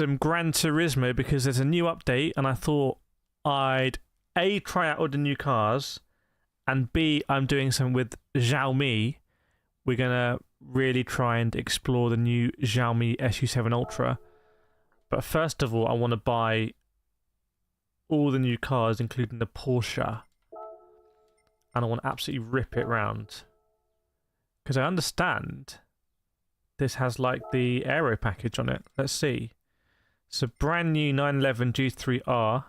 some Gran Turismo because there's a new update, and I thought I'd A, try out all the new cars, and B, I'm doing something with Xiaomi. We're going to really try and explore the new Xiaomi SU7 Ultra. But first of all, I want to buy all the new cars, including the Porsche. And I want to absolutely rip it round. Because I understand this has like the aero package on it. Let's see. So brand new 911 G3R.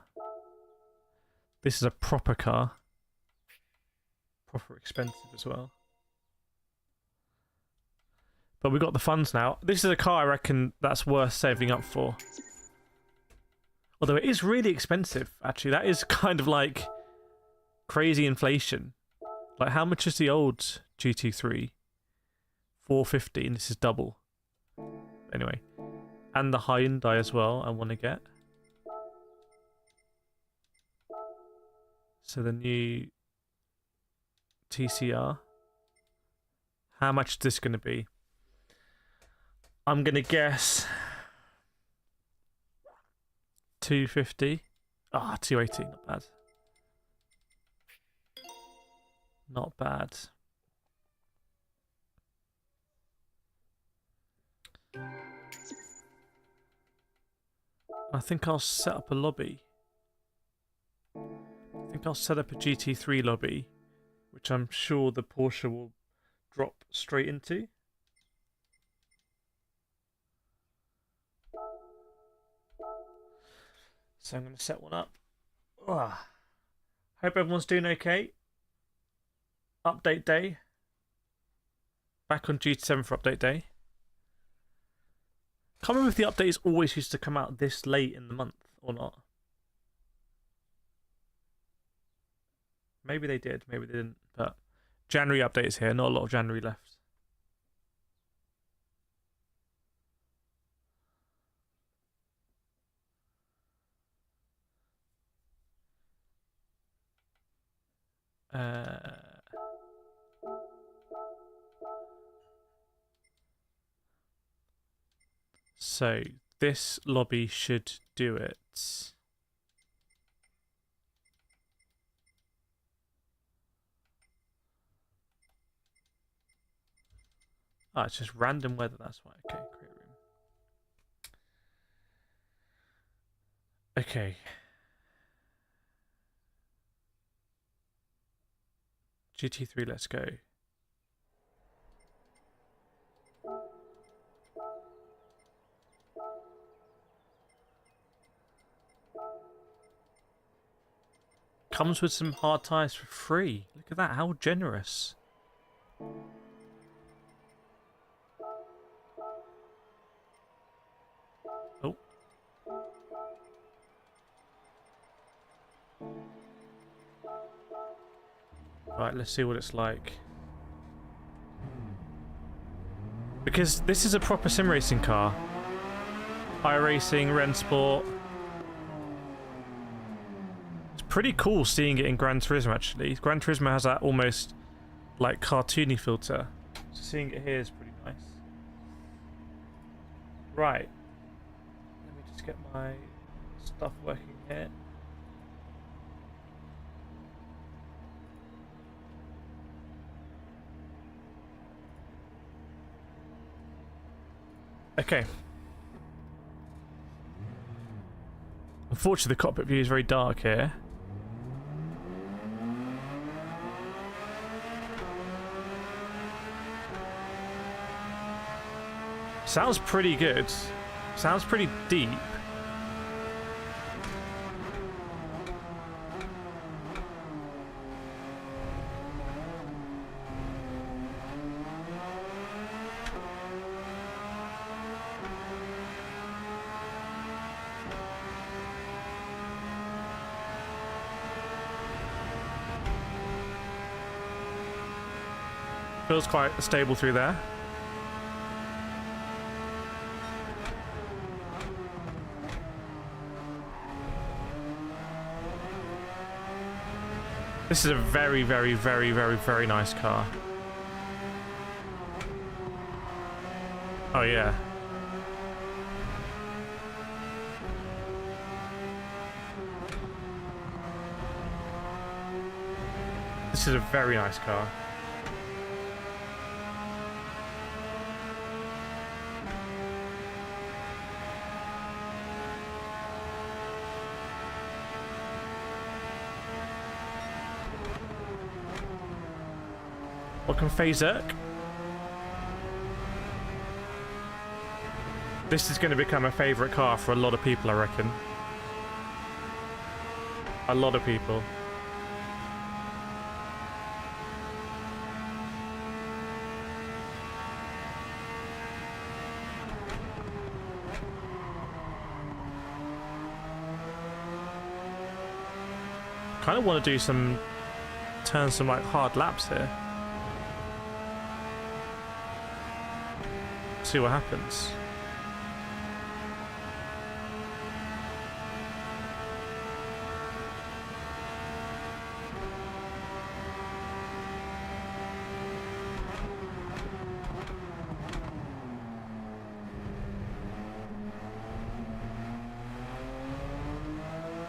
This is a proper car. Proper expensive as well. But we've got the funds now. This is a car I reckon that's worth saving up for. Although it is really expensive, actually. That is kind of like crazy inflation. Like, how much is the old GT3? 450, and this is double. Anyway. And the Hyundai as well, I want to get. So the new TCR. How much is this going to be? I'm going to guess 250. Ah, 280, not bad. Not bad. I think I'll set up a lobby. I think I'll set up a GT3 lobby, which I'm sure the Porsche will drop straight into. So I'm going to set one up. Ugh. Hope everyone's doing okay. Update day. Back on GT7 for update day. Can't remember if the updates always used to come out this late in the month or not. Maybe they did, maybe they didn't. But January updates here, not a lot of January left. So this lobby should do it. Ah, it's just random weather, that's why. Okay, create room. Okay. GT3, let's go. Comes with some hard tyres for free. Look at that, how generous. Oh. Right, let's see what it's like. Because this is a proper sim racing car. iRacing, Ren Sport. It's pretty cool seeing it in Gran Turismo, actually. Gran Turismo has that almost like cartoony filter. So seeing it here is pretty nice. Right. Let me just get my stuff working here. Okay. Unfortunately, the cockpit view is very dark here. Sounds pretty good. Sounds pretty deep. Feels quite stable through there. This is a very, very, very, very, very nice car. Oh yeah. This is a very nice car. Welcome, Fazerk. This is going to become a favourite car for a lot of people, I reckon. A lot of people. Kind of want to do some, turn some like hard laps here. See what happens.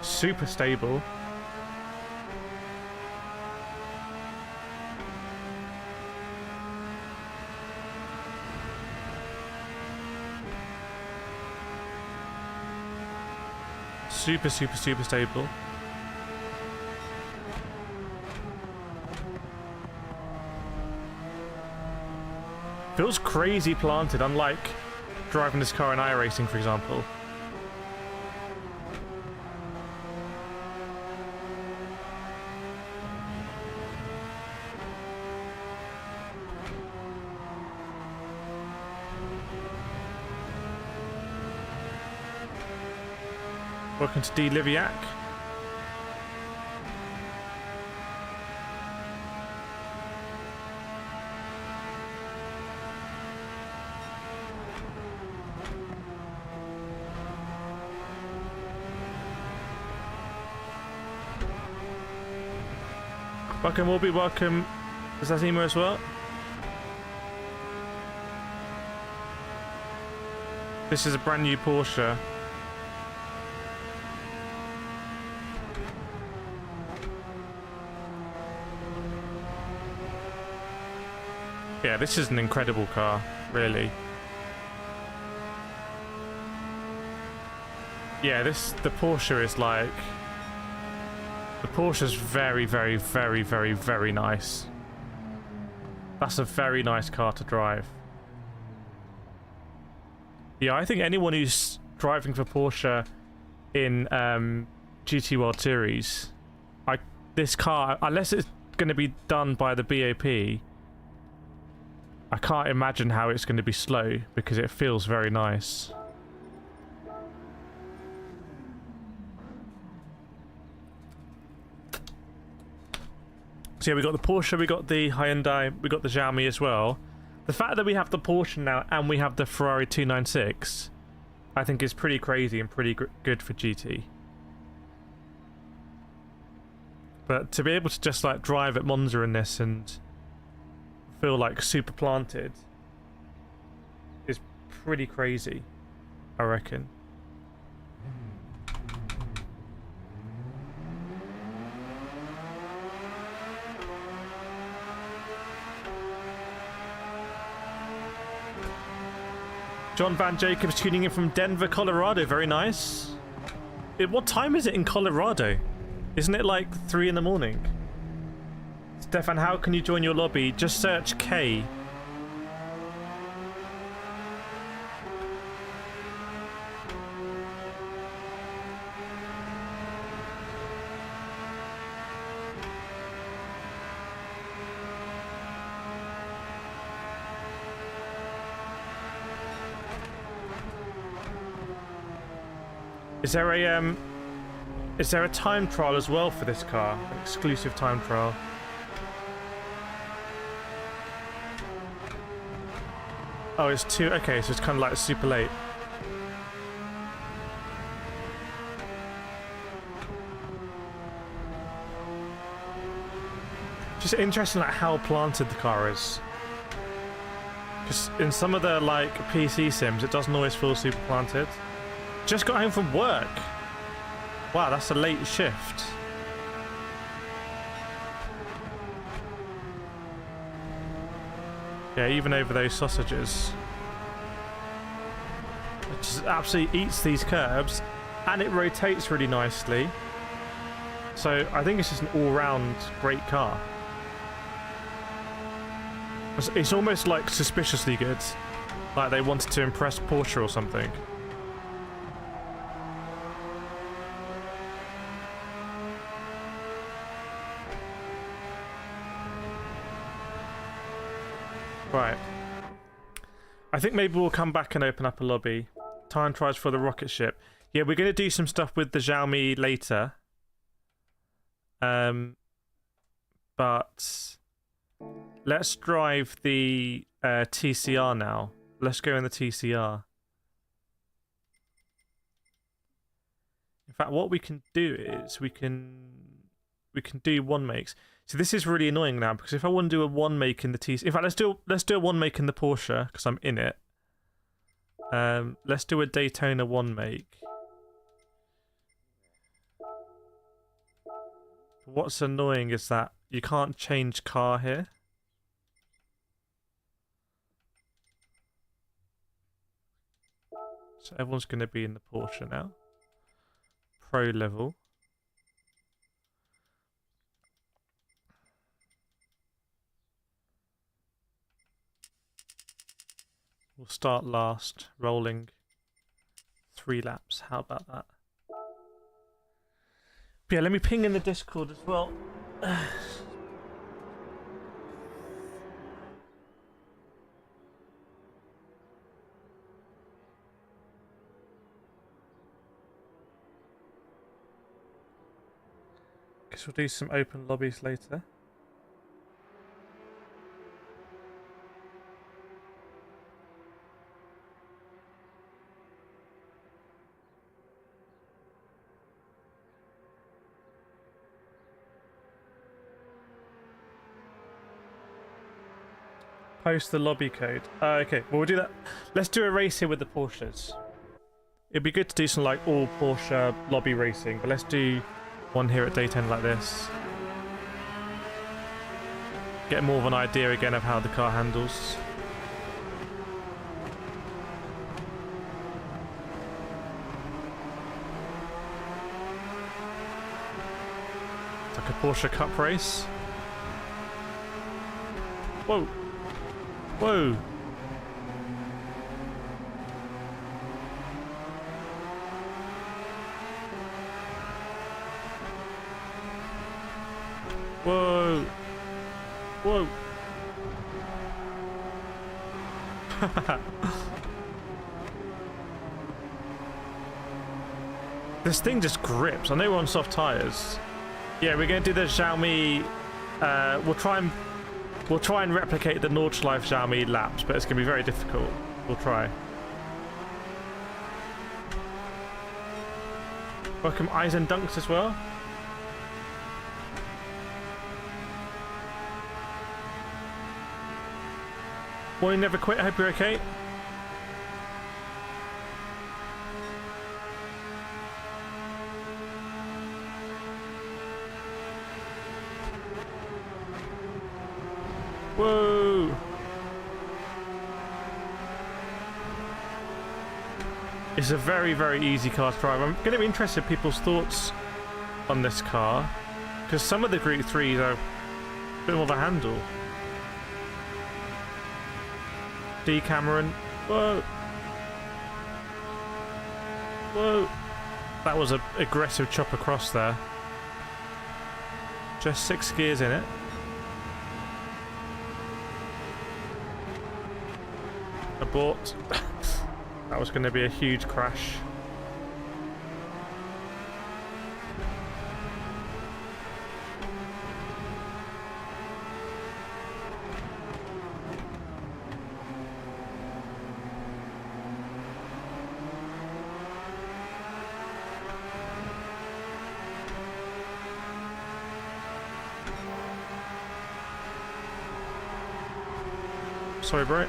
Super stable. Super stable. Feels crazy planted, unlike driving this car in iRacing, for example. Welcome to D. Liviak. Welcome, Warby. Welcome, Zazima as well. This is a brand new Porsche. Yeah, this is an incredible car, really. Yeah, the Porsche is like... The Porsche's very nice. That's a very nice car to drive. Yeah, I think anyone who's driving for Porsche in GT World Series, this car, unless it's going to be done by the BOP, I can't imagine how it's going to be slow because it feels very nice. So yeah, we got the Porsche, we got the Hyundai, we got the Xiaomi as well. The fact that we have the Porsche now and we have the Ferrari 296, I think is pretty crazy and pretty good for GT. But to be able to just like drive at Monza in this and feel like super planted is pretty crazy, I reckon. John Van Jacobs tuning in from Denver, Colorado. Very nice. What time is it in Colorado? Isn't it like 3 in the morning? Stefan, how can you join your lobby? Just search K. Is there a time trial as well for this car? An exclusive time trial. Oh, it's 2. Okay, so it's kind of like super late. Just interesting, like how planted the car is. Because in some of the like PC sims, it doesn't always feel super planted. Just got home from work. Wow, that's a late shift. Yeah, even over those sausages. It just absolutely eats these curbs, and it rotates really nicely. So I think it's just an all-round great car. It's almost like suspiciously good. Like they wanted to impress Porsche or something. Right. I think maybe we'll come back and open up a lobby. Time trials for the rocket ship. Yeah, we're going to do some stuff with the Xiaomi later. But let's drive the TCR now. Let's go in the TCR. In fact, what we can do is we can do one makes. So this is really annoying now because if I want to do a one make in the TCR, in fact, let's do a one make in the Porsche because I'm in it. Let's do a Daytona one make. What's annoying is that you can't change car here. So everyone's going to be in the Porsche now. Pro level. We'll start last, rolling 3 laps. How about that? Yeah, let me ping in the Discord as well. Guess we'll do some open lobbies later. Post the lobby code. Okay, well, we'll do that. Let's do a race here with the Porsches. It'd be good to do some like all Porsche lobby racing, but let's do one here at Daytona like this. Get more of an idea again of how the car handles. It's like a Porsche Cup race. Whoa. Whoa. Whoa. Whoa. This thing just grips. I know we're on soft tires. Yeah, we're going to do the Xiaomi. We'll try and replicate the Nordschleife Xiaomi laps, but it's going to be very difficult. We'll try. Welcome Eisen Dunks as well. Morning, never quit. I hope you're okay. Whoa! It's a very, very easy car to drive. I'm going to be interested in people's thoughts on this car, because some of the Group 3s are a bit more of a handle. D Cameron. Whoa! Whoa! That was an aggressive chop across there. Just 6 gears in it. Abort. That was going to be a huge crash. Sorry, bro.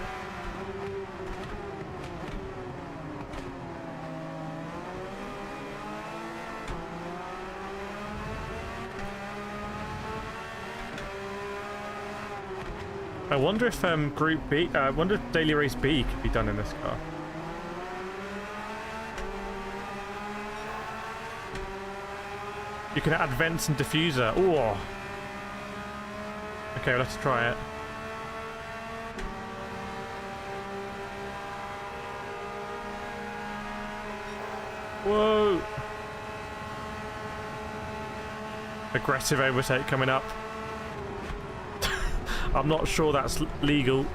I wonder if Group B, I wonder if Daily Race B could be done in this car. You can add vents and diffuser. Ooh. Okay, let's try it. Whoa! Aggressive overtake coming up. I'm not sure that's legal.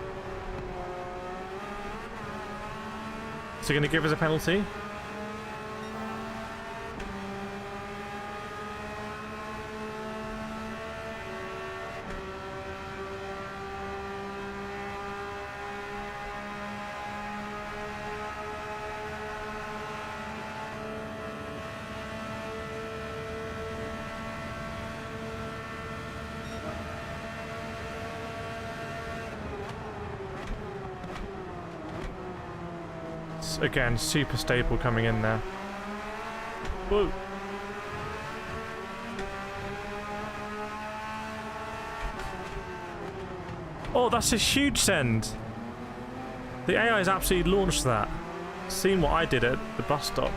Is he going to give us a penalty? Again, super stable coming in there. Whoa. Oh, that's a huge send. The AI has absolutely launched that. Seen what I did at the bus stop.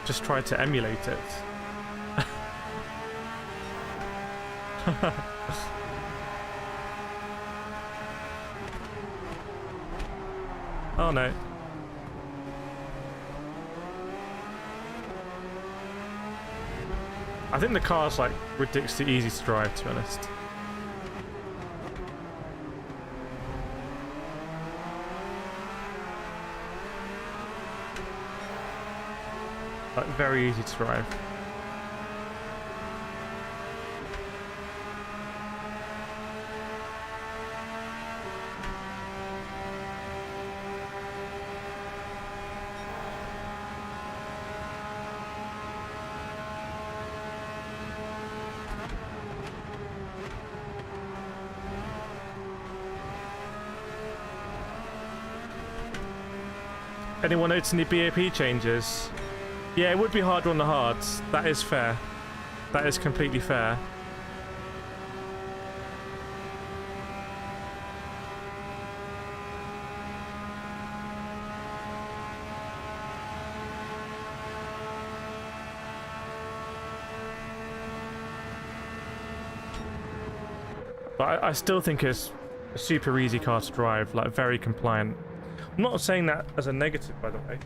Just tried to emulate it. Oh no. I think the car's like ridiculously easy to drive, to be honest. Like very easy to drive. Anyone noticing the BAP changes? Yeah, it would be harder on the hards. That is fair. That is completely fair. But I still think it's a super easy car to drive, like very compliant. I'm not saying that as a negative, by the way.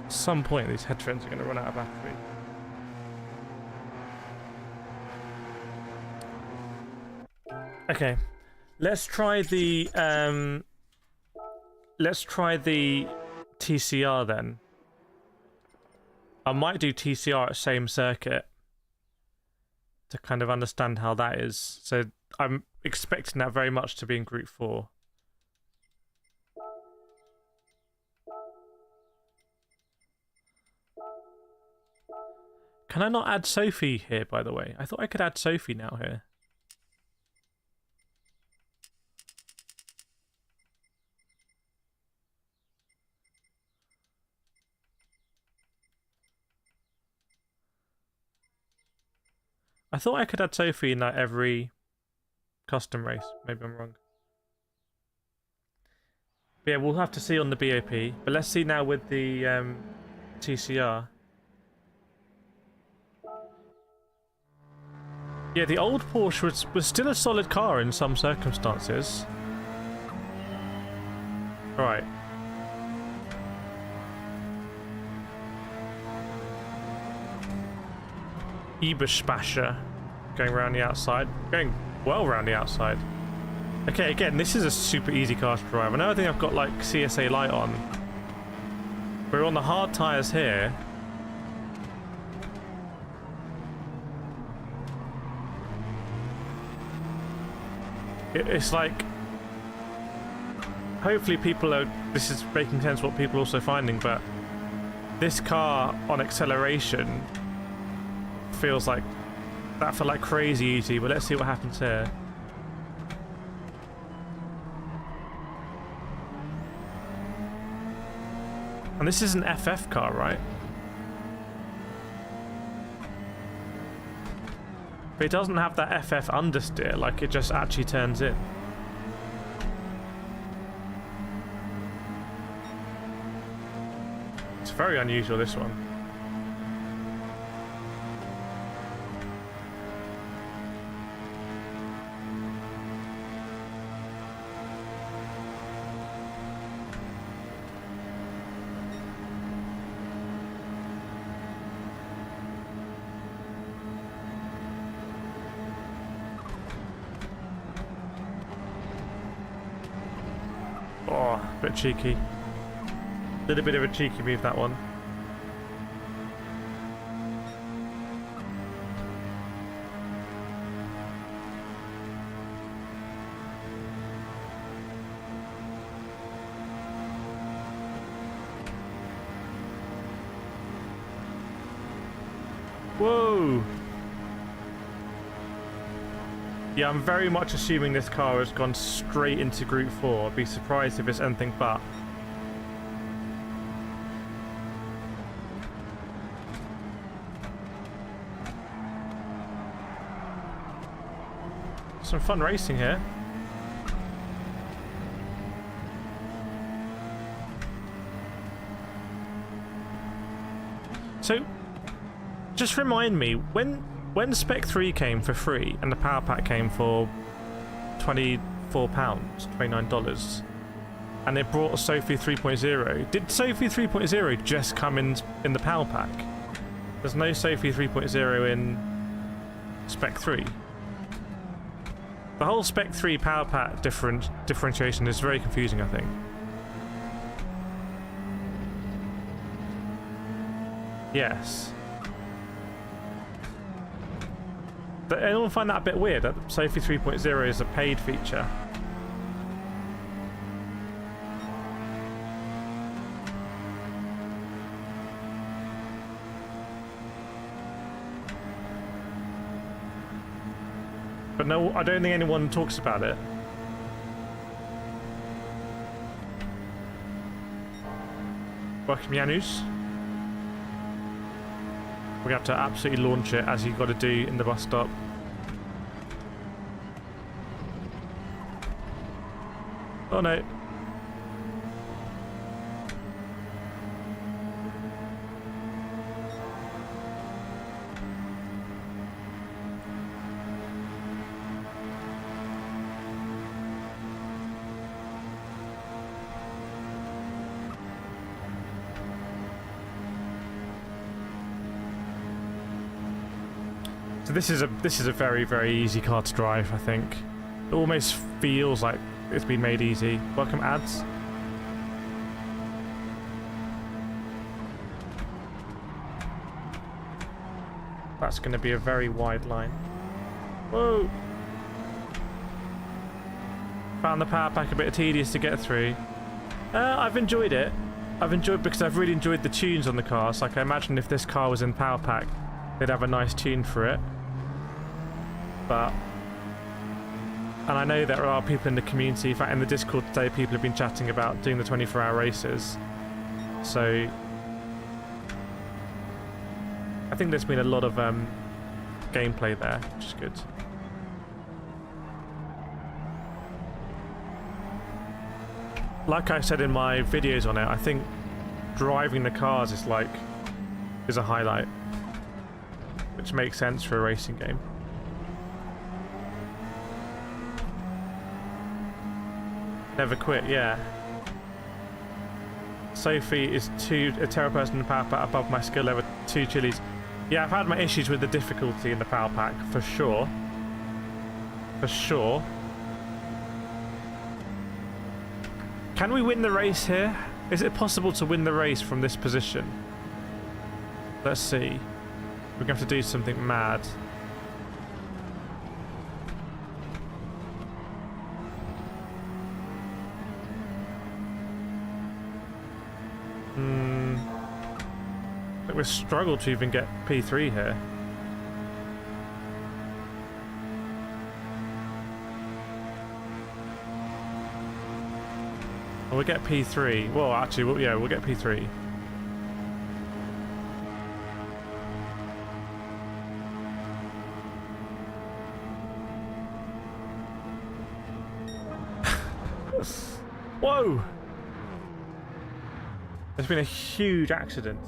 At some point, these headphones are going to run out of battery. Okay, let's try the TCR then. I might do TCR at same circuit to kind of understand how that is. So I'm expecting that very much to be in Group 4. Can I not add Sophie here, by the way? I thought I could add Sophie now here. I thought I could add Sophie in like every custom race. Maybe I'm wrong. But yeah, we'll have to see on the BOP. But let's see now with the TCR. Yeah, the old Porsche was still a solid car in some circumstances. Alright. Eberspascher going around the outside. Going well around the outside. Okay, again, this is a super easy car to drive. I know I think I've got like CSA light on. We're on the hard tyres here. It's like... Hopefully people are... This is making sense what people are also finding, but this car on acceleration feels like... That felt like crazy easy, but let's see what happens here. And this is an FF car, right? But it doesn't have that FF understeer, like it just actually turns in. It's very unusual, this one. Oh, a bit cheeky. Little bit of a cheeky move, that one. Whoa! Yeah, I'm very much assuming this car has gone straight into Group 4. I'd be surprised if it's anything but. Some fun racing here. So, just remind me, when Spec 3 came for free and the Power Pack came for £24, $29, and it brought a Sophie 3.0, did Sophie 3.0 just come in the Power Pack? There's no Sophie 3.0 in Spec 3. The whole Spec 3 Power Pack differentiation is very confusing, I think. Yes. But anyone find that a bit weird that Sophie 3.0 is a paid feature? But no, I don't think anyone talks about it. Welcome, Janus. We have to absolutely launch it, as you've got to do in the bus stop. Oh no. So this is a very, very easy car to drive, I think. It almost feels like it's been made easy. Welcome, ads. That's going to be a very wide line. Whoa! Found the Power Pack a bit tedious to get through. I've enjoyed it. I've enjoyed because I've really enjoyed the tunes on the cars. Like, I imagine if this car was in Power Pack, they'd have a nice tune for it. But, and I know there are people in the community, in fact in the Discord today people have been chatting about doing the 24-hour races, so I think there's been a lot of gameplay there, which is good. Like I said in my videos on it, I think driving the cars is a highlight, which makes sense for a racing game. Never quit, yeah. Sophie is a terror person in the Power Pack above my skill level 2 chilies. Yeah, I've had my issues with the difficulty in the Power Pack, for sure. For sure. Can we win the race here? Is it possible to win the race from this position? Let's see. We're going to have to do something mad. I think we've struggled to even get P3 here. We'll get P3. Well, actually, we'll get P3. Whoa! There's been a huge accident.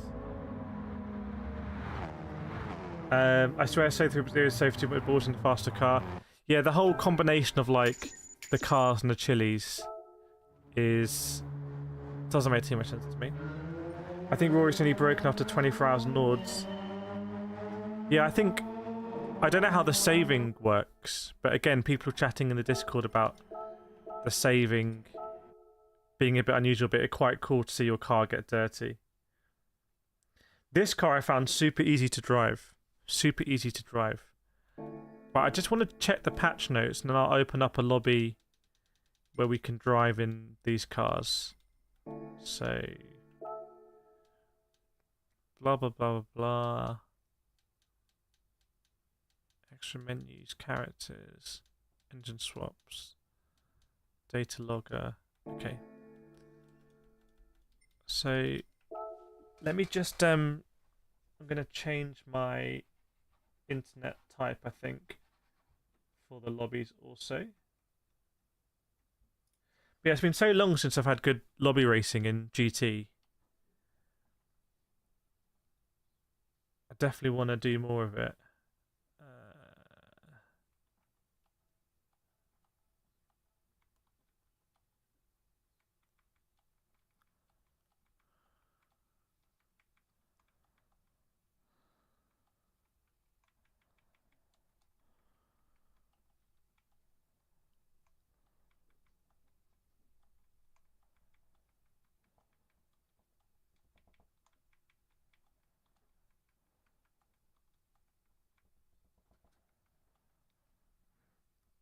I swear, so through safety, but bought in the faster car. Yeah, the whole combination of like the cars and the chilies doesn't make too much sense to me. I think Rory's only broken after 24 hours Nords. Yeah, I don't know how the saving works, but again, people are chatting in the Discord about the saving being a bit unusual, but it's quite cool to see your car get dirty. This car I found super easy to drive. Super easy to drive. But I just want to check the patch notes, and then I'll open up a lobby where we can drive in these cars. So... blah, blah, blah, blah, blah. Extra menus, characters, engine swaps, data logger. Okay. So, let me just, I'm going to change my internet type, I think, for the lobbies also. But yeah, it's been so long since I've had good lobby racing in GT. I definitely want to do more of it.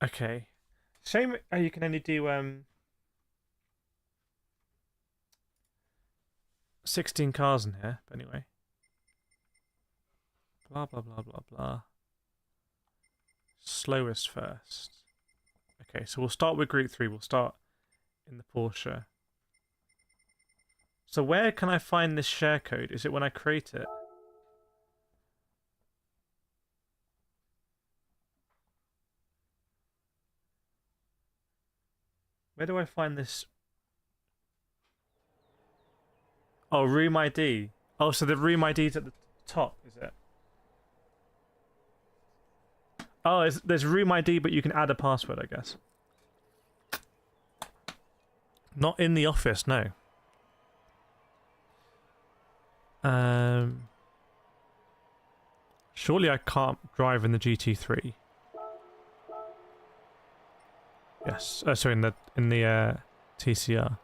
Okay. Shame you can only do 16 cars in here, but anyway. Blah blah blah blah blah. Slowest first. Okay, so we'll start with Group 3. We'll start in the Porsche. So where can I find this share code? Is it when I create it? Where do I find this? Oh, room ID. Oh, so the room ID is at the top, is it? Oh, there's room ID, but you can add a password, I guess. Not in the office, no. Surely I can't drive in the GT3. Yes. Oh, sorry, in the TCR.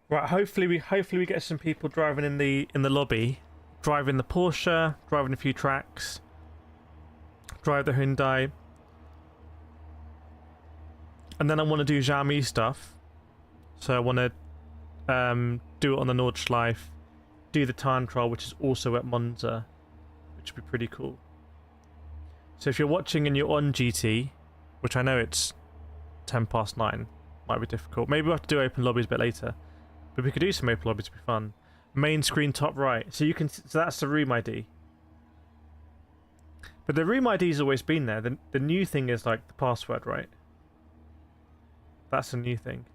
Right. Hopefully we get some people driving in the lobby, driving the Porsche, driving a few tracks, drive the Hyundai, and then I want to do Xiaomi stuff. So I want to do it on the Nordschleife, do the time trial, which is also at Monza, which would be pretty cool. So if you're watching and you're on GT, which I know it's 9:10, might be difficult. Maybe we'll have to do open lobbies a bit later, but we could do some open lobbies to be fun. Main screen top right. So you can. So that's the room ID. But the room ID's always been there. The new thing is like the password, right? That's a new thing.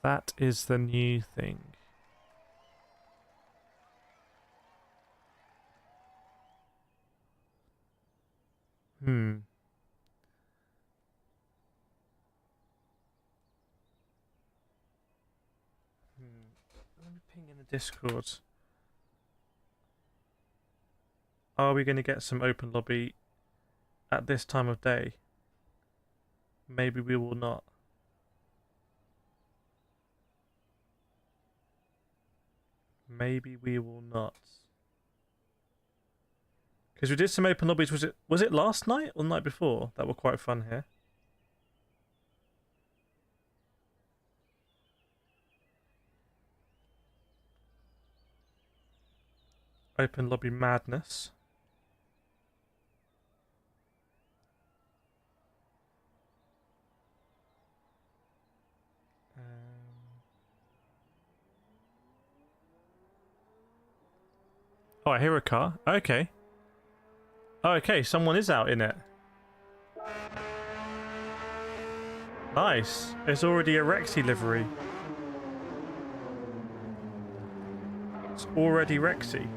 That is the new thing. Let me ping in the Discord. Are we going to get some open lobby at this time of day? Maybe we will not. Maybe we will not. Because we did some open lobbies. Was it last night or the night before that were quite fun here? Open lobby madness. Oh, I hear a car. Okay. Oh, okay, someone is out in it. Nice. It's already a Rexy livery. It's already Rexy.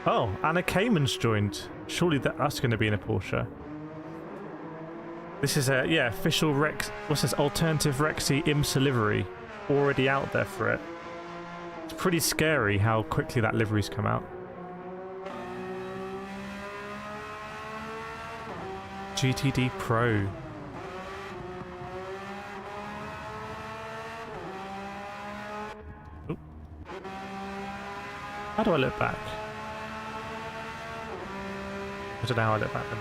Oh, and a Cayman's joined. Surely that's going to be in a Porsche. This is a, yeah, official Rex. What's this? Alternative Rexy IMSA livery. Already out there for it. It's pretty scary how quickly that livery's come out. GTD Pro. Oop. How do I look back? I don't know how I look back then.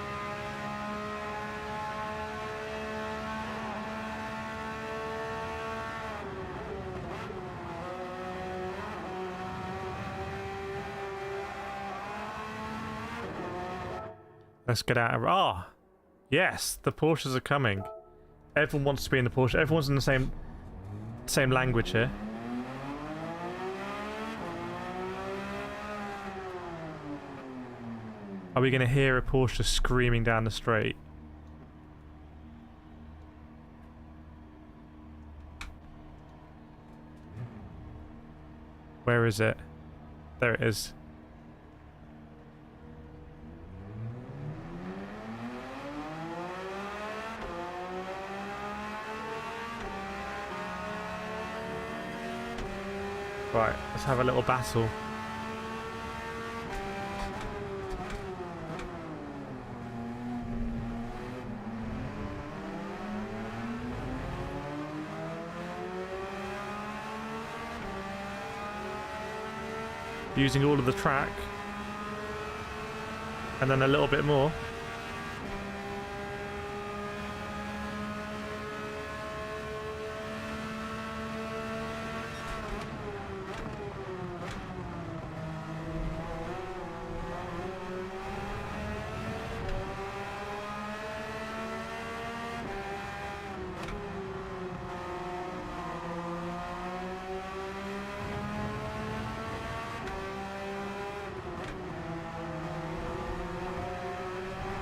Let's get out of... Ah! Yes! The Porsches are coming. Everyone wants to be in the Porsche. Everyone's in the same language here. Are we going to hear a Porsche screaming down the straight? Where is it? There it is. Right, let's have a little battle. Using all of the track. And then a little bit more.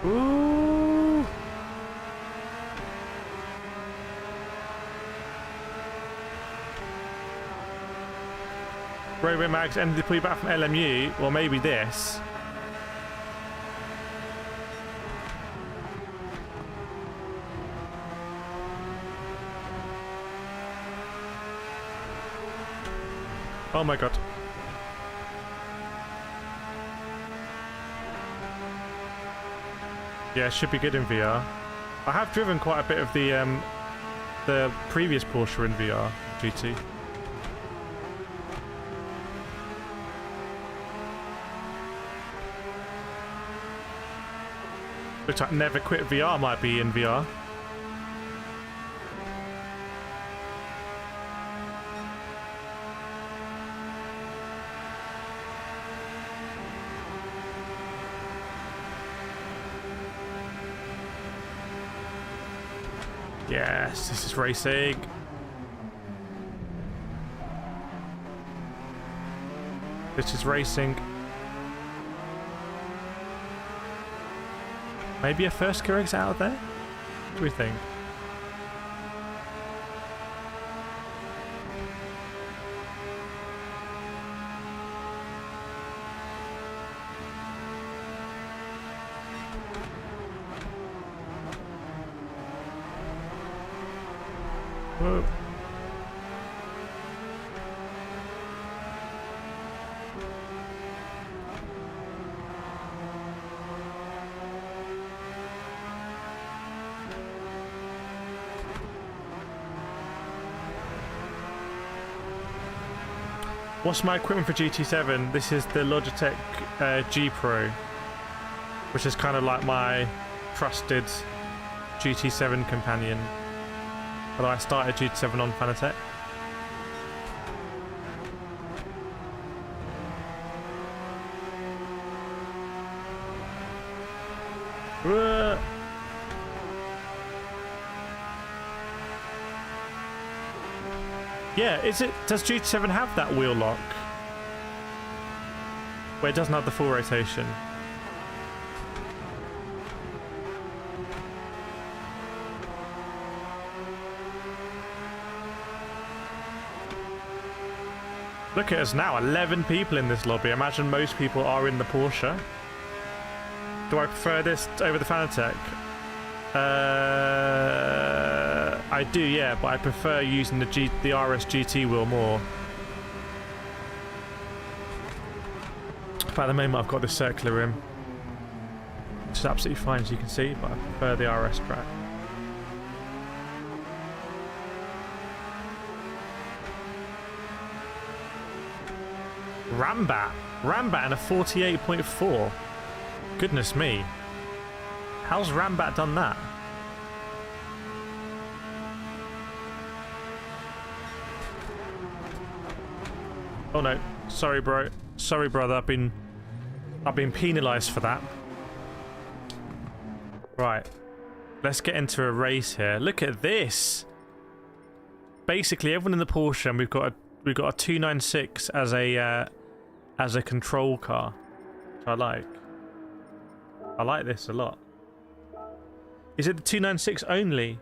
Ooh. Robot Mags ended the pullback from LMU, or maybe this. Oh my god. Yeah, it should be good in VR. I have driven quite a bit of the previous Porsche in VR GT. Looks like Never Quit VR might be in VR. Yes, this is racing. This is racing. Maybe a first KIRETH'S out there? What do we think? Whoa. What's my equipment for GT7? This is the Logitech G Pro, which is kind of like my trusted GT7 companion. Although I started GT7 on Fanatec. Yeah, does GT7 have that wheel lock? Where it doesn't have the full rotation. Look at us now, 11 people in this lobby. Imagine most people are in the Porsche. Do I prefer this over the Fanatec? I do, yeah, but I prefer using the RS GT wheel more. But at the moment I've got this circular rim, which is absolutely fine as you can see, but I prefer the RS track. Rambat in a 48.4. Goodness me. How's Rambat done that? Oh no, sorry bro. Sorry brother, I've been penalised for that. Right. Let's get into a race here. Look at this. Basically everyone in the Porsche, and we've got a 296 as a control car, which I like. I like this a lot. Is it the 296 only?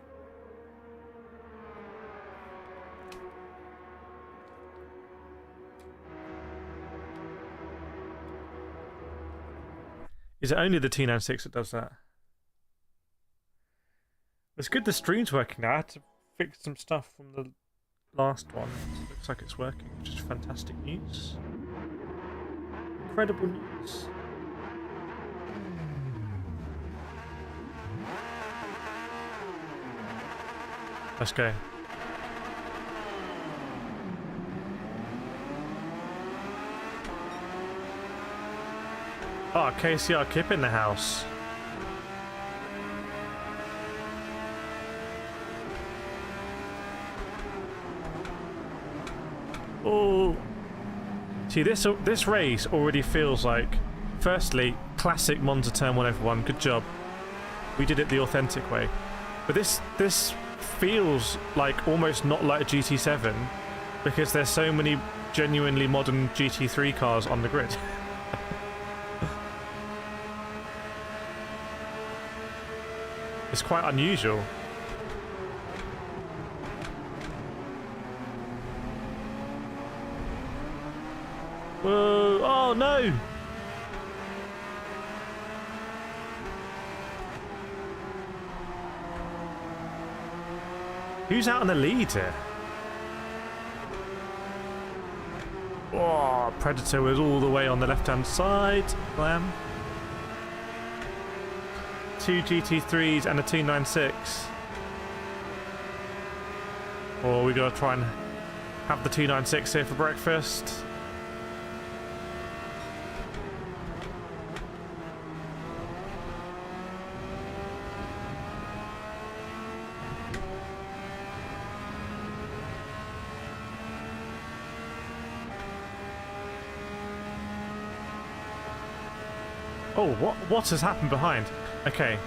Is it only the 296 that does that? It's good the stream's working now. I had to fix some stuff from the last one. It looks like it's working, which is fantastic news. Incredible news. Let's go. Oh, KCR Kip in the house. Oh. See, this race already feels like, firstly, classic Monza Turn 1 F1. Good job. We did it the authentic way. But this feels like almost not like a GT7 because there's so many genuinely modern GT3 cars on the grid. It's quite unusual. Whoa! Oh no! Who's out in the lead here? Oh, Predator was all the way on the left-hand side. Glam. 2 GT3s and a 296. Or we gotta try and have the 296 here for breakfast. Oh, what has happened behind? Okay.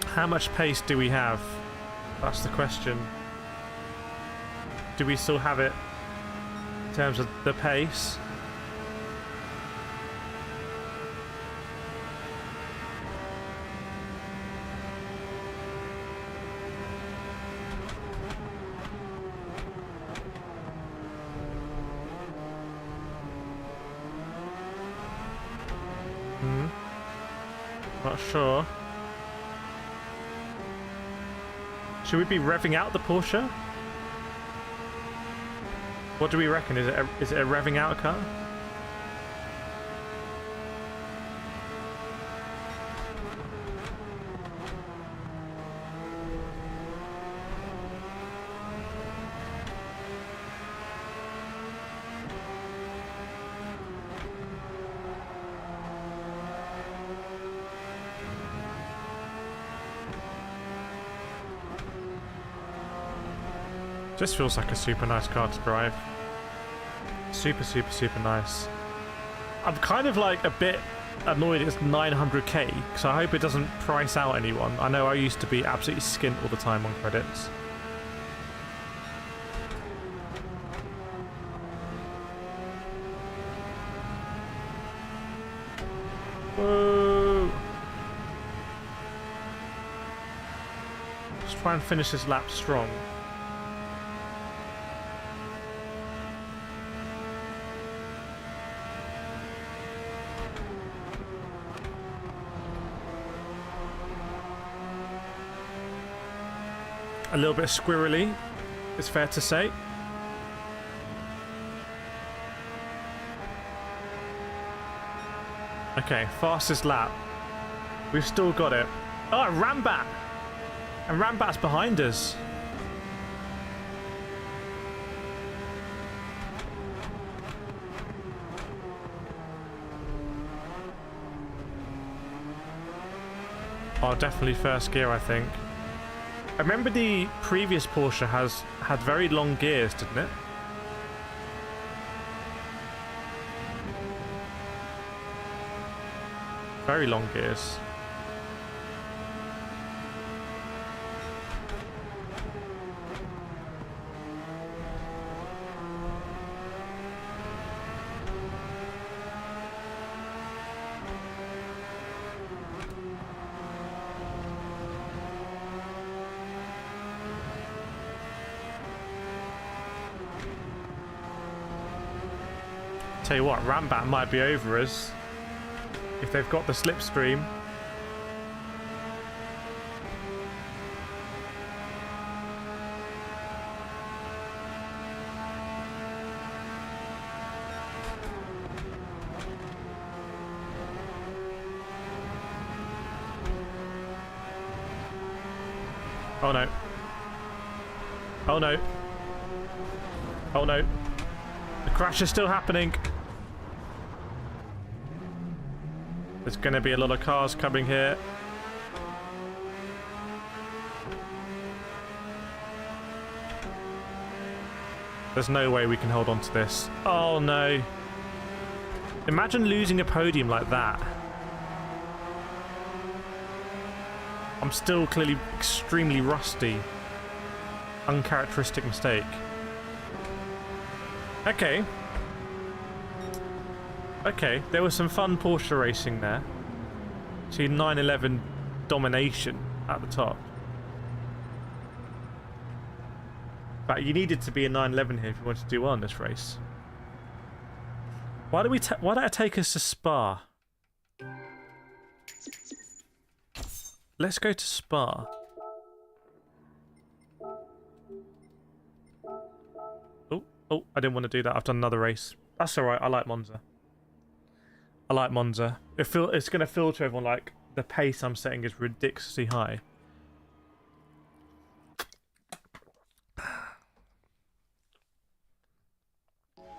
How much pace do we have? That's the question. Do we still have it in terms of the pace? Not sure. Should we be revving out the Porsche? What do we reckon? Is it a revving out car? Just feels like a super nice car to drive. Super, super, super nice. I'm kind of like a bit annoyed it's 900k, because I hope it doesn't price out anyone. I know I used to be absolutely skint all the time on credits. Whoa! Let's try and finish this lap strong. A little bit squirrely, it's fair to say. Okay, fastest lap. We've still got it. Oh, Rambat! And Rambat's behind us. Oh, definitely first gear, I think. I remember the previous Porsche had very long gears, didn't it? Very long gears. Tell you what, Rambat might be over us if they've got the slipstream. Oh no. Oh no. Oh no. The crash is still happening. There's going to be a lot of cars coming here. There's no way we can hold on to this. Oh no. Imagine losing a podium like that. I'm still clearly extremely rusty. Uncharacteristic mistake. Okay. Okay, there was some fun Porsche racing there. See 911 domination at the top. But you needed to be a 911 here if you wanted to do well in this race. Why did it take us to Spa? Let's go to Spa. Oh, I didn't want to do that. I've done another race. That's alright, I like Monza. I like Monza. It's going to feel to everyone like the pace I'm setting is ridiculously high.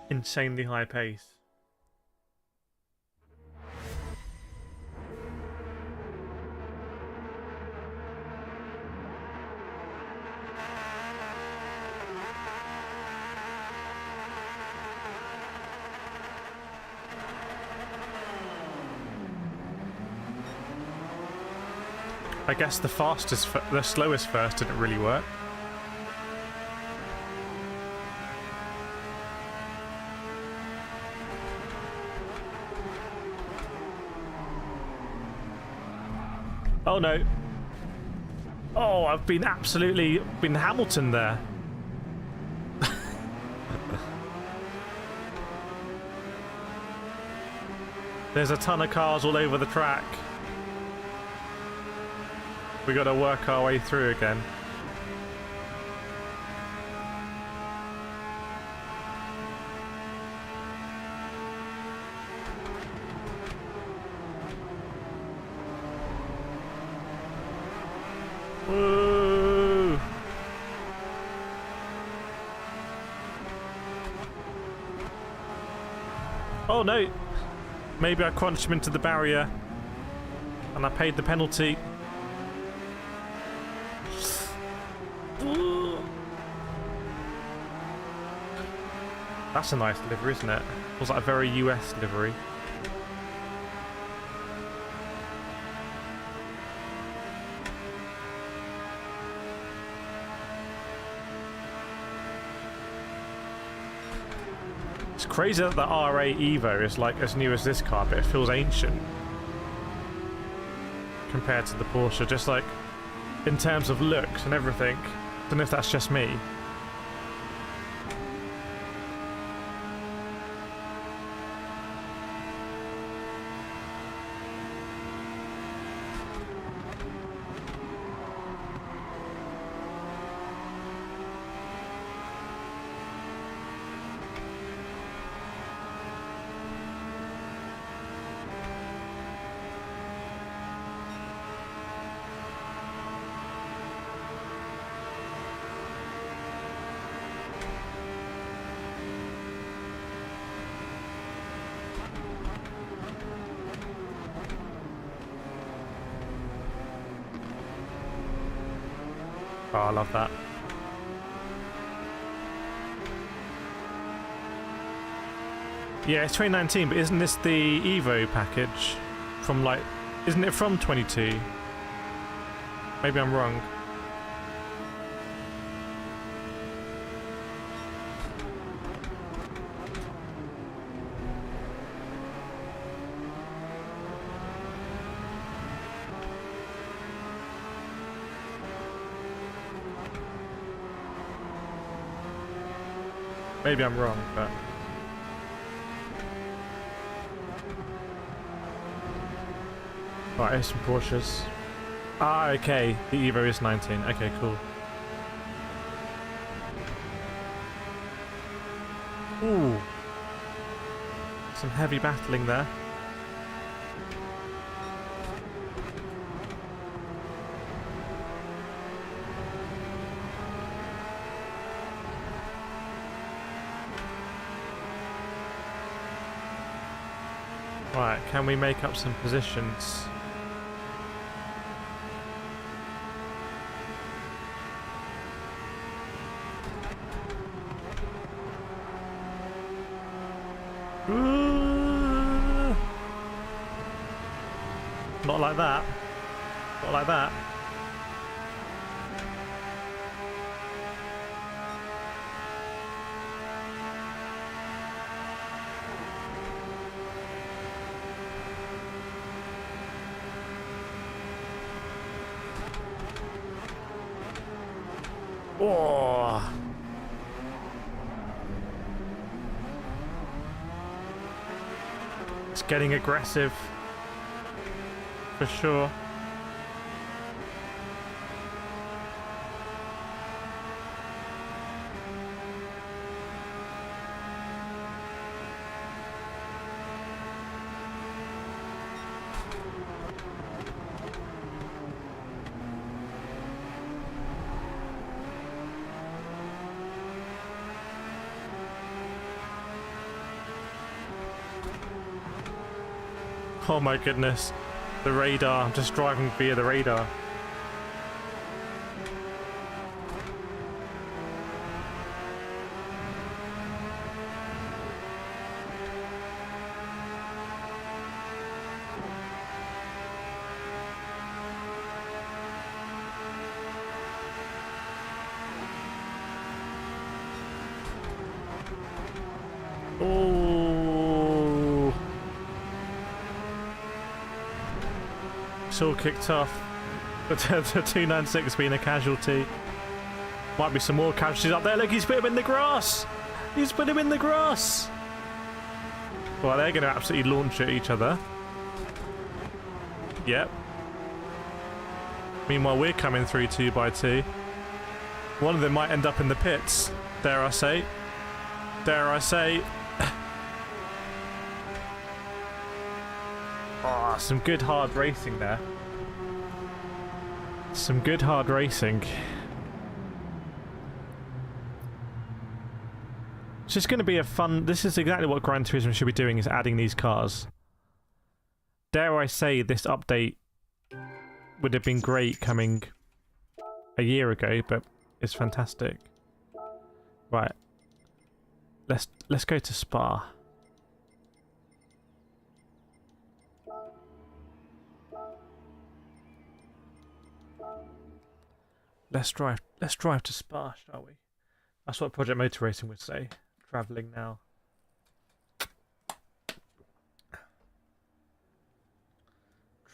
Insanely high pace. I guess the slowest first didn't really work. Oh no. Oh, I've been Hamilton there. There's a ton of cars all over the track. We got to work our way through again. Woo! Oh no! Maybe I crunched him into the barrier and I paid the penalty. That's a nice livery, isn't it? Feels like a very US livery. It's crazy that the R8 Evo is like as new as this car, but it feels ancient compared to the Porsche, just like in terms of looks and everything. Don't know if that's just me. Oh, I love that. Yeah, it's 2019, but isn't this the Evo package from like... Isn't it from 22? Maybe I'm wrong. Maybe I'm wrong, but... Right, here's some Porsches. Ah, okay. The Evo is 19. Okay, cool. Ooh. Some heavy battling there. Right, can we make up some positions? Not like that. Not like that. Oh. It's getting aggressive. For sure. Oh my goodness. The radar. I'm just driving via the radar. Oh. It's all kicked off. The 296 being a casualty. Might be some more casualties up there. Look, he's put him in the grass. He's put him in the grass. Well, they're going to absolutely launch at each other. Yep. Meanwhile, we're coming through 2x2. One of them might end up in the pits. Dare I say. Dare I say. Oh, some good hard racing there. Some good hard racing. It's just going to be a fun... This is exactly what Gran Turismo should be doing, is adding these cars. Dare I say this update would have been great coming a year ago, but it's fantastic. Right. Let's go to Spa. Let's drive to Spa, shall we? That's what Project Motor Racing would say. Travelling now.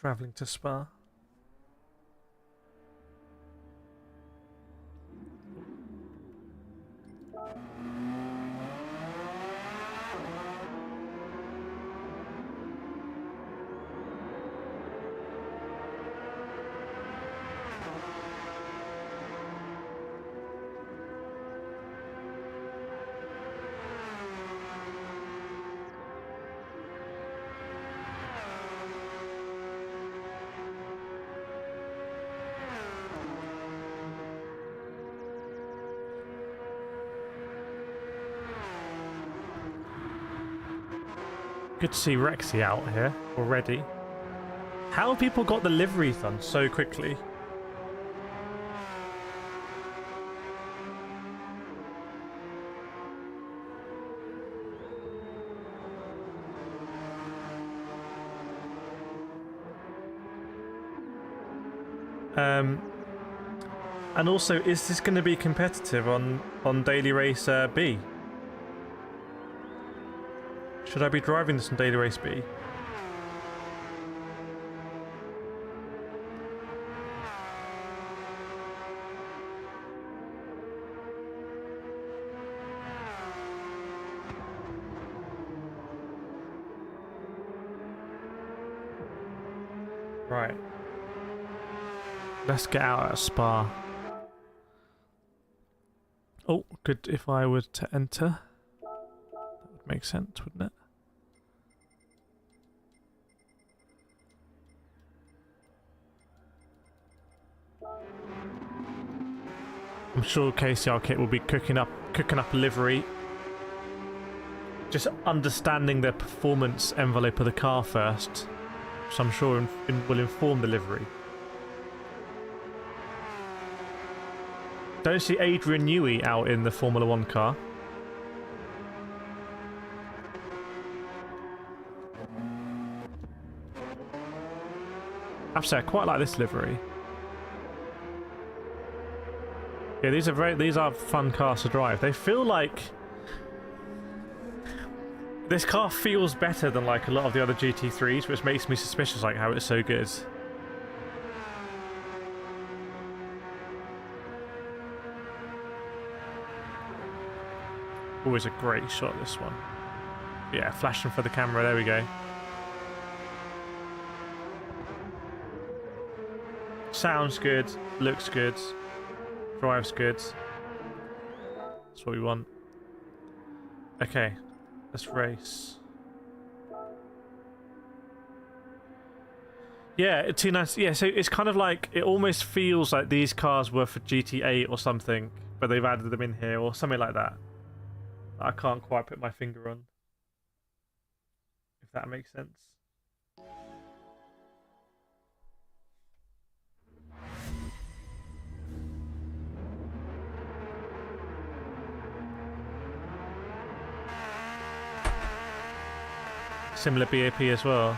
Travelling to Spa. Good to see Rexy out here already. How have people got the liveries done so quickly? And also, is this going to be competitive on Daily Race B? Should I be driving this on Daily Race B? Right. Let's get out at Spa. Oh, good if I were to enter. That would make sense, wouldn't it? I'm sure KCR Kit will be cooking up a livery. Just understanding the performance envelope of the car first, so I'm sure will inform the livery. Don't see Adrian Newey out in the Formula 1 car. I have to say, I quite like this livery. Yeah, these are fun cars to drive. They feel like this car feels better than like a lot of the other GT3s, which makes me suspicious like how it's so good. Always a great shot, this one. Yeah, flashing for the camera, there we go. Sounds good, looks good. Drives good. That's what we want. Okay, let's race. Yeah, too nice. Yeah, so it's kind of like, it almost feels like these cars were for GTA or something, but they've added them in here or something like that. I can't quite put my finger on. If that makes sense. Similar BAP as well.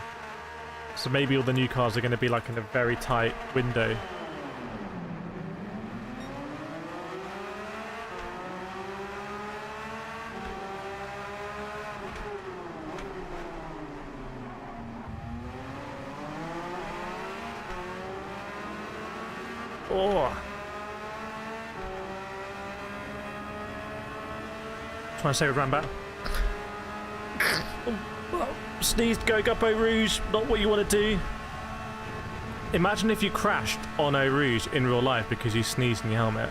So maybe all the new cars are going to be like in a very tight window. Oh! Trying to save a ran back. Sneezed going up Eau Rouge, not what you want to do. Imagine if you crashed on Eau Rouge in real life because you sneezed in your helmet.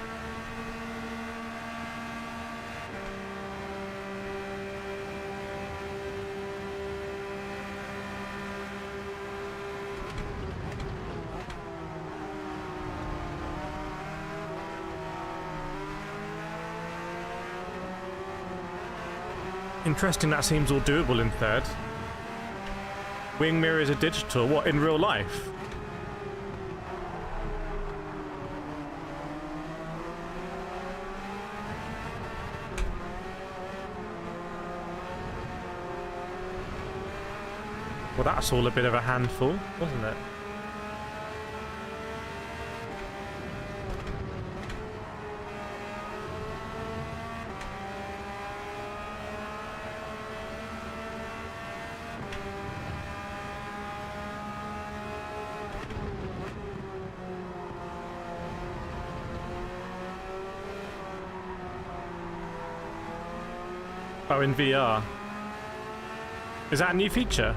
Interesting, that seems all doable in third. Wing mirrors are digital. What, in real life? Well, that's all a bit of a handful, wasn't it? Oh, in VR. Is that a new feature?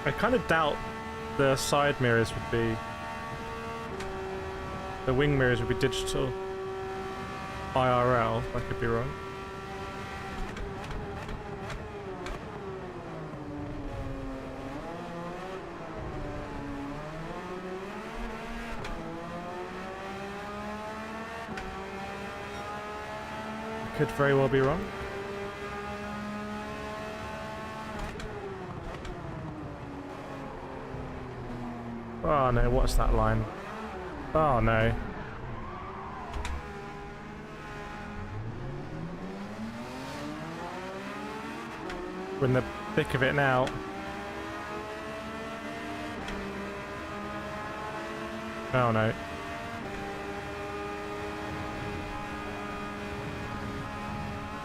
I kind of doubt the side mirrors would be... The wing mirrors would be digital. IRL, I could be wrong. I could very well be wrong. Oh no, what's that line? Oh no. We're in the thick of it now. Oh no.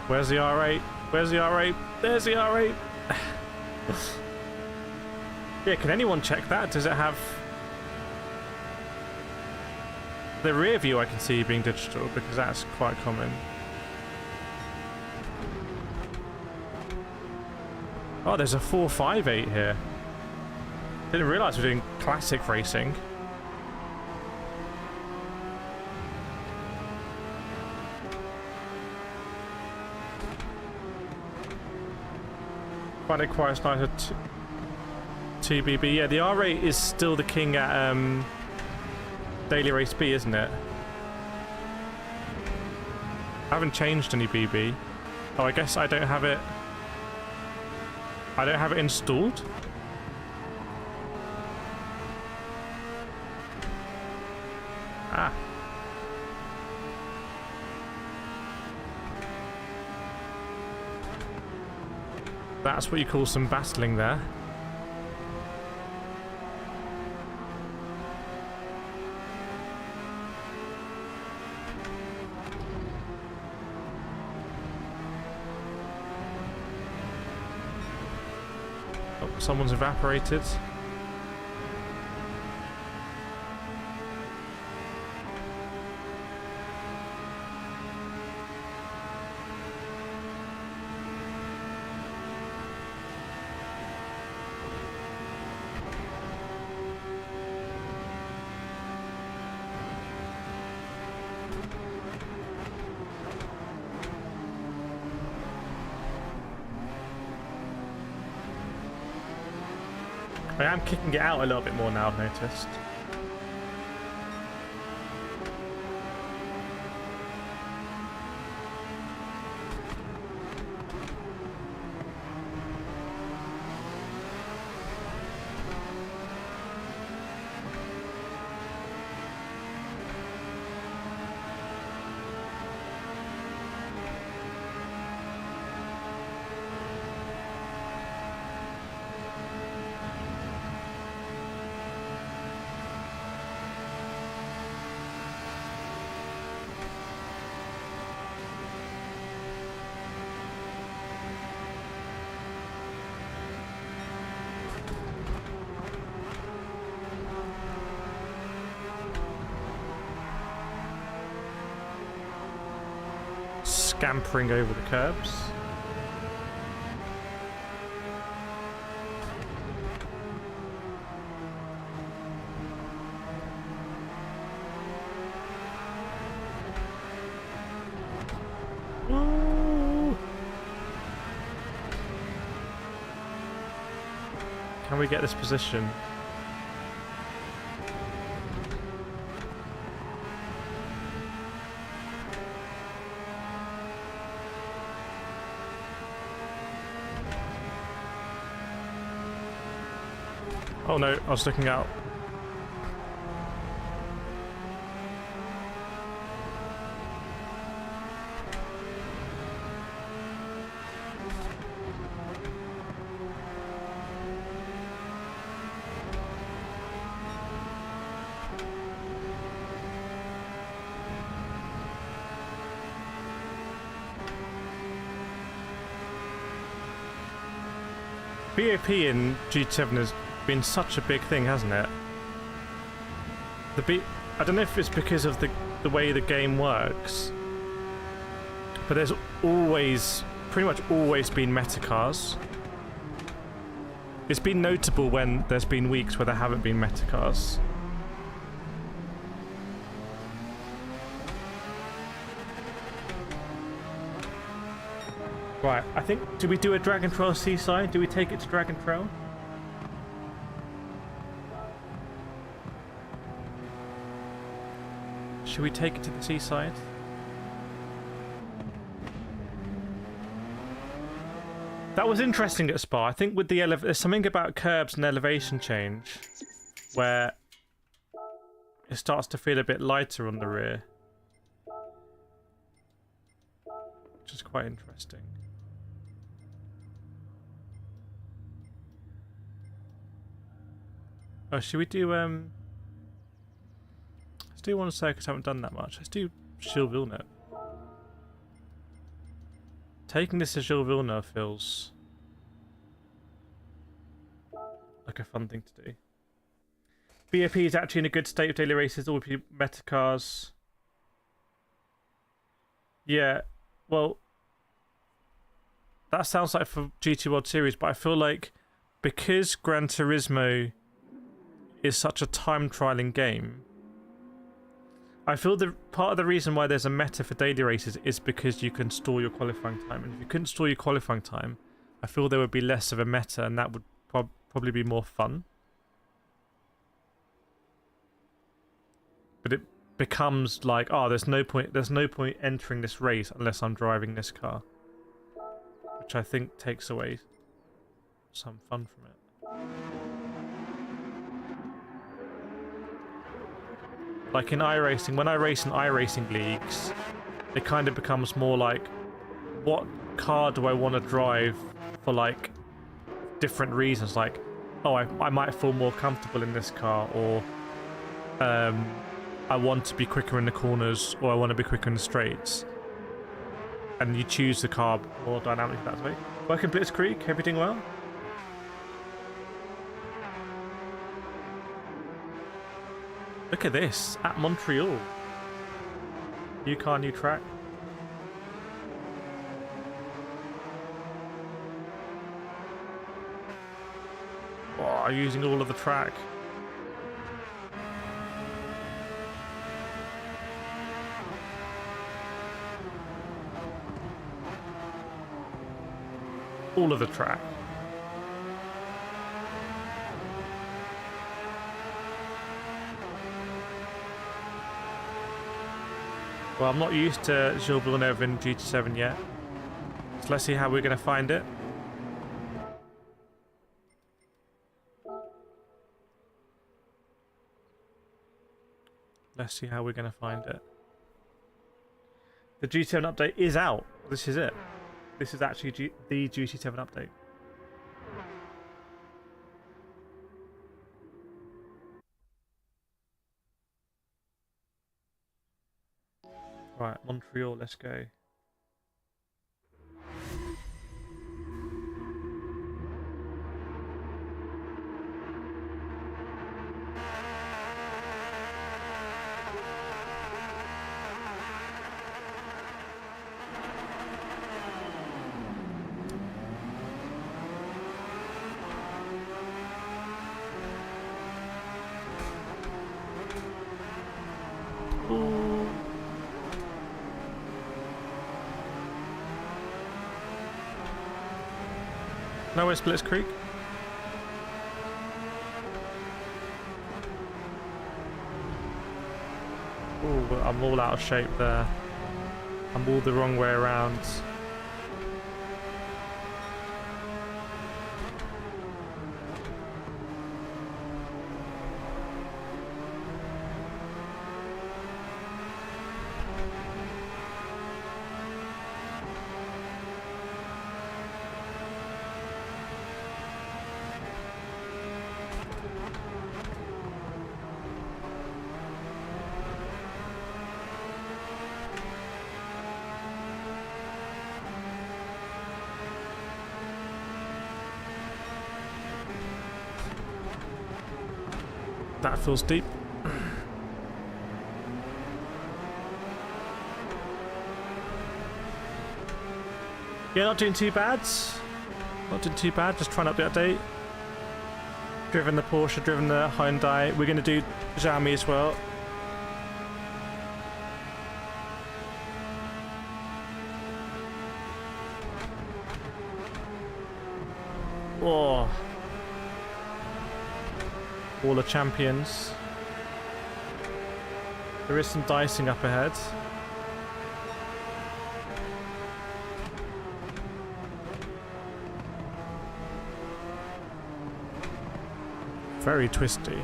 Where's the R8? Where's the R8? There's the R8! Yeah, can anyone check that? Does it have... The rear view I can see being digital, because that's quite common. Oh, there's a 458 here. Didn't realise we're doing classic racing. Find it quite nice at 2BB. Yeah, the R8 is still the king at Daily Race B, isn't it? I haven't changed any BB. Oh, I guess I don't have it. I don't have it installed. Ah. That's what you call some battling there. Someone's evaporated. I am kicking it out a little bit more now, I've noticed. Scampering over the curbs. Ooh. Can we get this position? Oh no, I was looking out. BAP in G7 has been such a big thing, hasn't it? I don't know if it's because of the way the game works, but there's pretty much always been meta cars. It's been notable when there's been weeks where there haven't been meta cars. Right, I think, do we do a Dragon Trail Seaside? Do we take it to Dragon Trail? Should we take it to the seaside? That was interesting at Spa. I think with the there's something about curbs and elevation change where it starts to feel a bit lighter on the rear, which is quite interesting. Oh, should we do let's do one circus. I haven't done that much. Let's do Gilles Villeneuve. Taking this to Gilles Villeneuve feels like a fun thing to do. BAP is actually in a good state of daily races. All be meta cars. Yeah, well, that sounds like for GT World Series, but I feel like because Gran Turismo is such a time trialing game, I feel the part of the reason why there's a meta for daily races is because you can store your qualifying time, and if you couldn't store your qualifying time, I feel there would be less of a meta, and that would probably be more fun. But it becomes like, oh, there's no point entering this race unless I'm driving this car, which I think takes away some fun from it. Like in iRacing, when I race in iRacing leagues, it kind of becomes more like, what car do I want to drive for like different reasons? Like, oh, I might feel more comfortable in this car, or I want to be quicker in the corners, or I want to be quicker in the straights. And you choose the car more dynamically that way. Welcome Blitzkrieg, everything well? Look at this, at Montreal. New car, new track. Oh, using all of the track. All of the track. Well, I'm not used to Gilles Villeneuve in GT7 yet, so let's see how we're going to find it. Let's see how we're going to find it. The GT7 update is out. This is it. This is actually the GT7 update. Right, Montreal, let's go. No way, Blitzkrieg. Oh, I'm all out of shape there. I'm all the wrong way around. That feels deep. Yeah, not doing too bad. Not doing too bad, just trying to up the update. Driven the Porsche, driven the Hyundai. We're going to do Xiaomi as well. Oh. Wall of Champions. There is some dicing up ahead. Very twisty.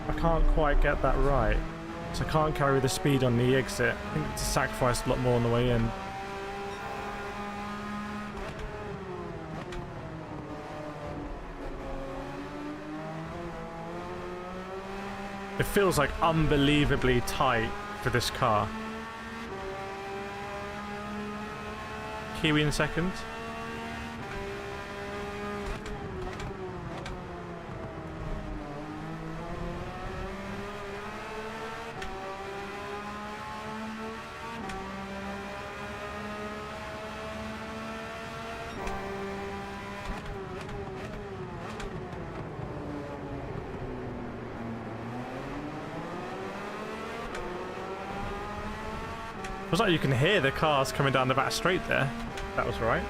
I can't quite get that right. So I can't carry the speed on the exit. I think it's sacrificed a lot more on the way in. It feels like unbelievably tight for this car. Kiwi in second. It was like you can hear the cars coming down the back straight there. That was right.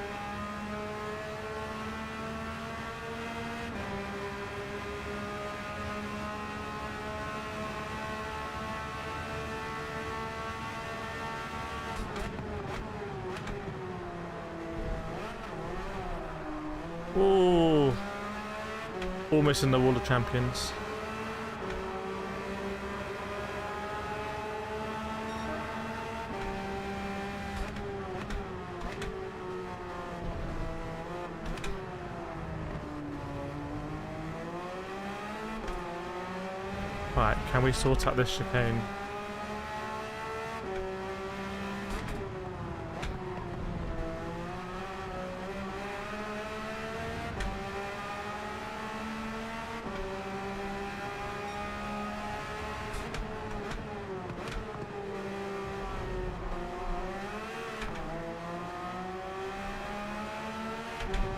Ooh. Almost in the Wall of Champions. Right, can we sort out this chicane?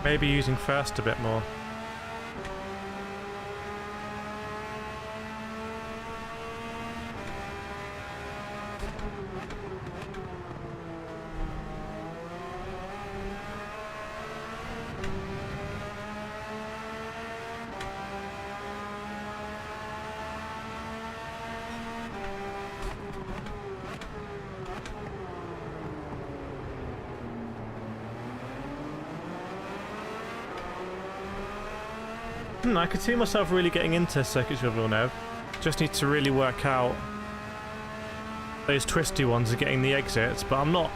Maybe using first a bit more. I could see myself really getting into circuits with Villeneuve. Just need to really work out those twisty ones and getting the exits, but I'm not,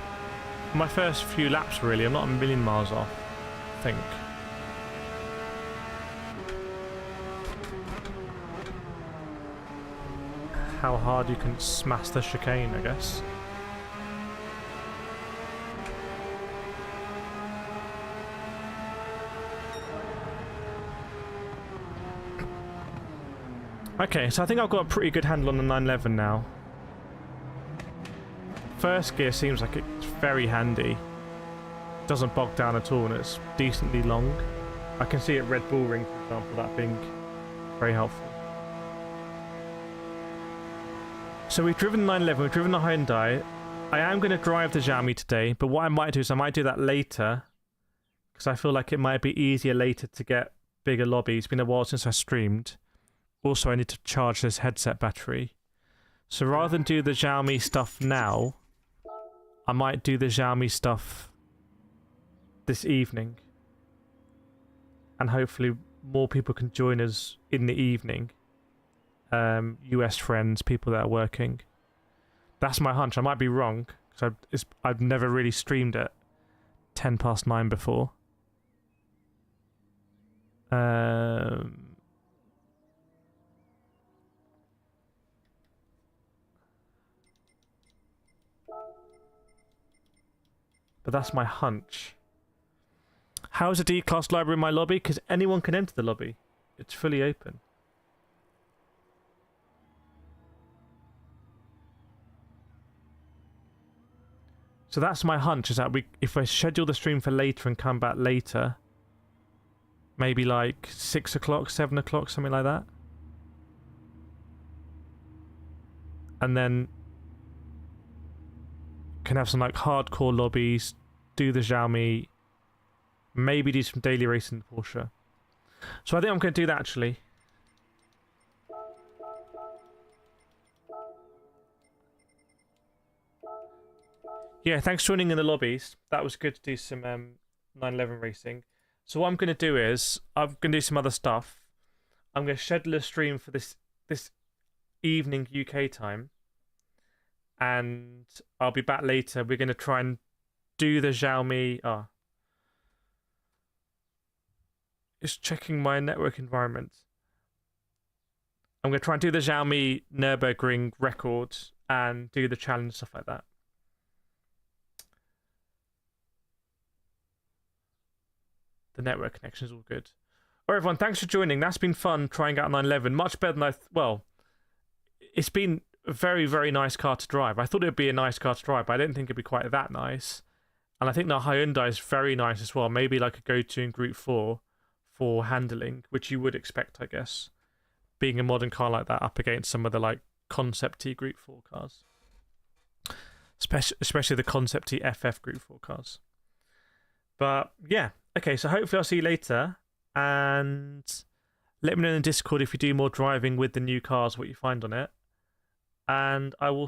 my first few laps really, I'm not a million miles off, I think. How hard you can smash the chicane, I guess. Okay, so I think I've got a pretty good handle on the 911 now. First gear seems like it's very handy. Doesn't bog down at all and it's decently long. I can see at Red Bull Ring, for example, that being very helpful. So we've driven the 911, we've driven the Hyundai. I am going to drive the Xiaomi today, but what I might do is I might do that later. Because I feel like it might be easier later to get bigger lobbies. It's been a while since I streamed. Also, I need to charge this headset battery. So rather than do the Xiaomi stuff now, I might do the Xiaomi stuff this evening. And hopefully more people can join us in the evening. US friends, people that are working. That's my hunch. I might be wrong, because I've never really streamed at 9:10 before. but that's my hunch. How's the D-Class library in my lobby? Because anyone can enter the lobby. It's fully open. So that's my hunch, is that if I schedule the stream for later and come back later, maybe like 6 o'clock, 7 o'clock, something like that. And then can have some like hardcore lobbies, do the Xiaomi, maybe do some daily racing in the Porsche. So I think I'm going to do that actually. Yeah, thanks for joining in the lobbies. That was good to do some 911 racing. So what I'm going to do is, I'm going to do some other stuff. I'm going to schedule a stream for this evening UK time. And I'll be back later. We're going to try and do the Xiaomi... Just checking my network environment. I'm going to try and do the Xiaomi Nürburgring record and do the challenge, stuff like that. The network connection is all good. All right, everyone, thanks for joining. That's been fun trying out 911. Much better than well, it's been a very, very nice car to drive. I thought it would be a nice car to drive, but I didn't think it'd be quite that nice. And I think the Hyundai is very nice as well. Maybe like a go-to in Group 4 for handling, which you would expect, I guess, being a modern car like that up against some of the like Concept T Group 4 cars. Especially the Concept T FF Group 4 cars. But yeah. Okay, so hopefully I'll see you later, and let me know in the Discord if you do more driving with the new cars, what you find on it, and I will